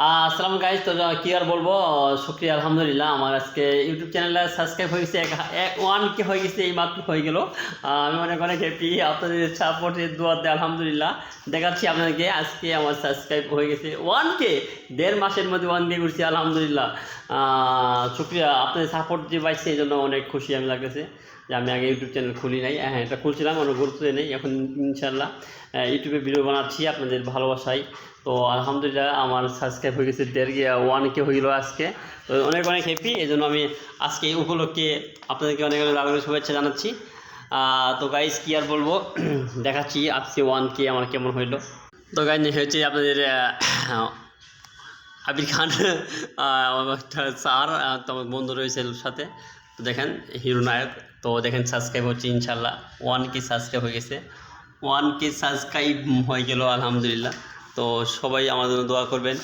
আসসালামু গাইজ। তো কি আর বলবো, শুক্রিয়া আলহামদুলিল্লাহ। আমার আজকে ইউটিউব চ্যানেলে সাবস্ক্রাইব হয়ে গেছে, এক 1K হয়ে গেছে, এই মাত্র হয়ে গেল। আমি অনেক অনেক হ্যাপি আপনাদের সাপোর্টের দোয়াতে আলহামদুলিল্লাহ। দেখাচ্ছি আপনাদেরকে, আজকে আমার সাবস্ক্রাইব হয়ে গেছে 1K। 1.5 মাসের মধ্যে 1K করছি আলহামদুলিল্লাহ। শুক্রিয়া, আপনাদের সাপোর্ট যে পাইছে এই জন্য অনেক খুশি আমি লাগতেছে যে আমি আগে ইউটিউব চ্যানেল খুলি নাই। হ্যাঁ, এটা খুলছিলাম, অনেক গুরুত্ব নেই। এখন ইনশাল্লাহ ইউটিউবে ভিডিও বানাচ্ছি আপনাদের ভালোবাসায়। তো আলহামদুলিল্লাহ আমার সাবস্ক্রাইব হয়ে গেছে 1K হয়ে গেলো আজকে। তো অনেক অনেক হ্যাপি, এই জন্য আমি আজকে এই উপলক্ষে আপনাদেরকে অনেক অনেক আগ্রহ শুভেচ্ছা জানাচ্ছি। তো গাইজ কি আর বলবো, দেখাচ্ছি আজকে 1K আমার কেমন হইলো। তো গাইজ হচ্ছে আপনাদের আবির খান স্যার, তোমার বন্ধু রয়েছে সাথে। তো দেখেন হিরো নায়ক। তো দেখেন সাবস্ক্রাইব হচ্ছে ইনশাল্লাহ, 1K সাবস্ক্রাইব হয়ে গেছে। 1K সাবস্ক্রাইব হয়ে গেল আলহামদুলিল্লাহ। তো সবাই আমার জন্য দোয়া করবেন।